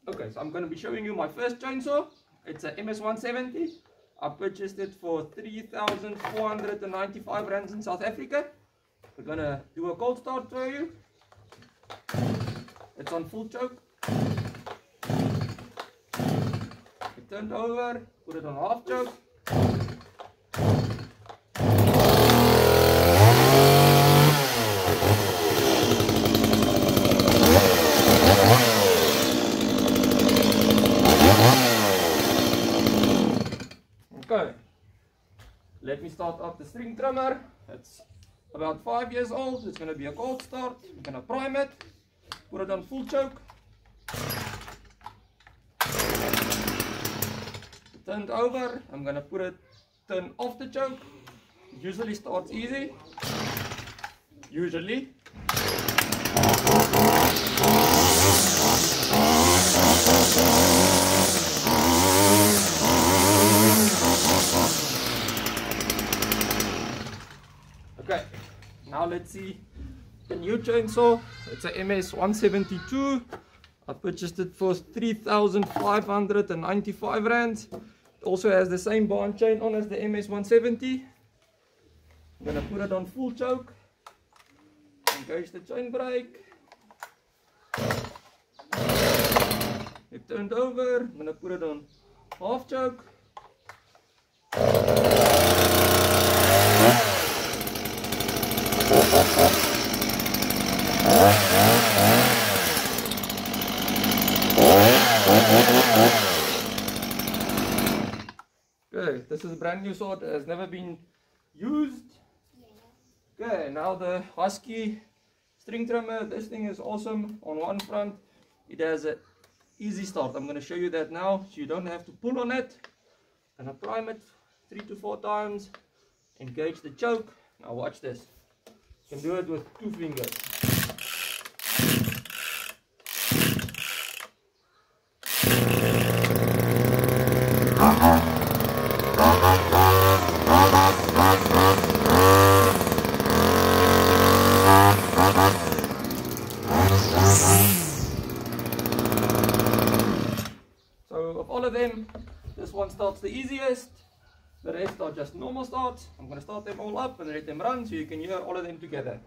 Okay, so I'm going to be showing you my first chainsaw. It's a MS170. I purchased it for 3,495 rands in South Africa. We're going to do a cold start for you. It's on full choke. It turned over, put it on half choke. Okay, let me start up the string trimmer. It's about 5 years old. It's going to be a cold start. We're going to prime it, put it on full choke. Turned over, I'm going to put it turn off the choke. It usually starts easy. Usually. Okay, now let's see the new chainsaw. It's a MS172. I purchased it for 3,595 rands. It also has the same bond chain on as the MS170. I'm going to put it on full choke. Engage the chain brake. It turned over. I'm going to put it on half choke. Okay, this is a brand new saw that has never been used. Okay, now the Husky string trimmer. This thing is awesome. On one front, it has an easy start. I'm going to show you that now, so you don't have to pull on it. I'm going to prime it 3 to 4 times. Engage the choke. Now watch this. You can do it with 2 fingers. So of all of them, this one starts the easiest. The rest are just normal starts. I'm going to start them all up and let them run so you can hear all of them together.